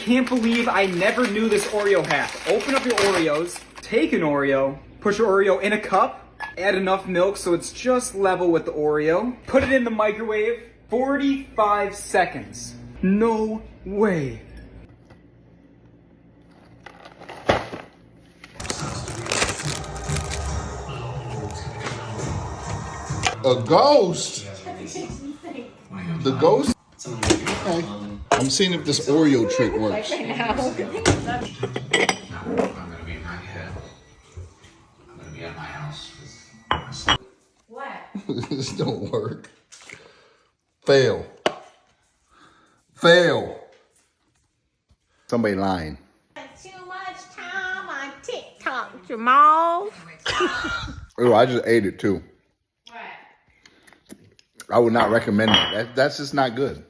Can't believe I never knew this Oreo hack. Open up your Oreos, take an Oreo, put your Oreo in a cup, add enough milk so it's just level with the Oreo, put it in the microwave, 45 seconds. No way. A ghost? The ghost? Okay. I'm seeing if this Oreo trick works. I'm gonna be in my head. I'm gonna be at my house. What? This don't work. Fail. Fail. Somebody lying. Too much time on TikTok, Jamal. Oh, I just ate it too. What? I would not recommend it. That's just not good.